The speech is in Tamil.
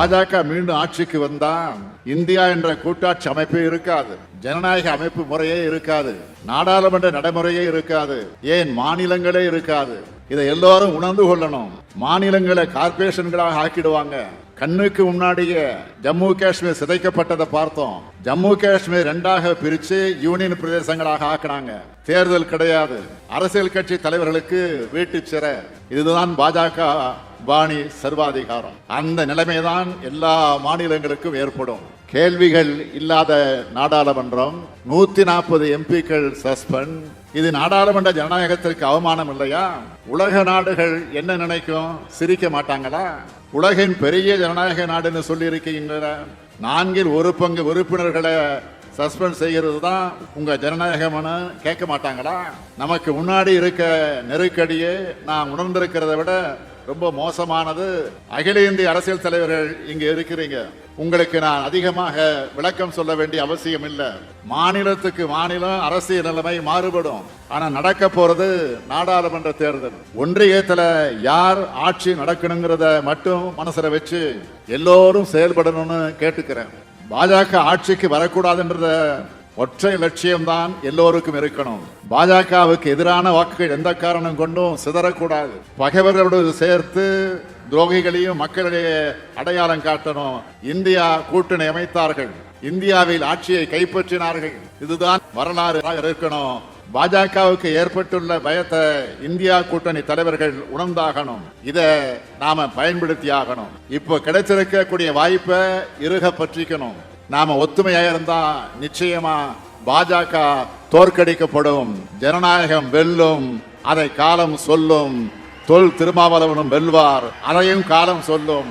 பாஜக மீண்டும் ஆட்சிக்கு வந்தா இந்தியா என்ற கூட்டாட்சி அமைப்பே இருக்காது, ஜனநாயக அமைப்பு முறையே இருக்காது, நாடாளுமன்ற நடைமுறையே இருக்காது, ஏன் மாநிலங்களே இருக்காது. இதை எல்லாரும் உணர்ந்து கொள்ளணும். மாநிலங்களை கார்பரேஷன்களாக ஆக்கிடுவாங்க. கண்ணுக்கு முன்னாடியே ஜம்மு காஷ்மீர் சிதைக்கப்பட்டதை பார்த்தோம். ஜம்மு காஷ்மீர் 2ஆக பிரிச்சு யூனியன் பிரதேசங்களாக ஆக்கினாங்க. தேர்தல் கிடையாது, அரசியல் கட்சி தலைவர்களுக்கு வீட்டு சிறை. இதுதான் பாஜக பாணி சர்வாதிகாரம். அந்த நிலைமைதான் எல்லா மாநிலங்களுக்கும் ஏற்படும். கேள்விகள் இல்லாத நாடாளுமன்றம், 140 எம்பிக்கள் சஸ்பெண்ட். இது நாடாளுமன்ற ஜனநாயகத்திற்கு அவமானம் இல்லையா? உலக நாடுகள் என்ன நினைக்கும்? சிரிக்க மாட்டாங்களா? உலகின் பெரிய ஜனநாயக நாடுன்னு சொல்லி இருக்கீங்கள, 1/4 உறுப்பினர்களை சஸ்பெண்ட் செய்கிறது தான் உங்க ஜனநாயகம்னு கேட்க மாட்டாங்களா? நமக்கு முன்னாடி இருக்க நெருக்கடியே நான் உணர்ந்திருக்கிறத விட ரொம்ப மோசமானது. அகில இந்திய அரசியல் தலைவர்கள் இங்க இருக்கிறீங்க, உங்களுக்கு நான் அதிகமாக விளக்கம் சொல்ல வேண்டிய அவசியம் இல்லை. மாநிலத்துக்கு மாநிலம் அரசியல் நிலைமை மாறுபடும். ஆனா நடக்க போறது நாடாளுமன்ற தேர்தல். ஒன்றியத்துல யார் ஆட்சி நடக்கணுங்கிறத மட்டும் மனசுல வச்சு எல்லோரும் செயல்படணும்னு கேட்டுக்கிறேன். பாஜக ஆட்சிக்கு வரக்கூடாதுன்றத ஒற்றை லட்சியம்தான் எல்லோருக்கும் இருக்கணும். பாஜகவுக்கு எதிரான வாக்குகள் எந்த காரணம் கொண்டும் சிதறக்கூடாது. பகைவர்களோடு சேர்த்து துரோகிகளையும் மக்களிடையே அடையாளம் காட்டணும். இந்தியா கூட்டணி அமைத்தார்கள், இந்தியாவில் ஆட்சியை கைப்பற்றினார்கள். இதுதான் வரலாறு இருக்கணும். பாஜகவுக்கு ஏற்பட்டுள்ள பயத்தை இந்தியா கூட்டணி தலைவர்கள் உணர்ந்தாகணும். இதை நாம பயன்படுத்தி ஆகணும். இப்போ கிடைச்சிருக்கக்கூடிய வாய்ப்பை இறுக பற்றிக்கணும். நாம ஒத்துமையா இருந்தா நிச்சயமா பாஜக தோற்கடிக்கப்படும். ஜனநாயகம் வெல்லும், அதை காலம் சொல்லும். தொல் திருமாவளவனும் வெல்வார், அதையும் காலம் சொல்லும்.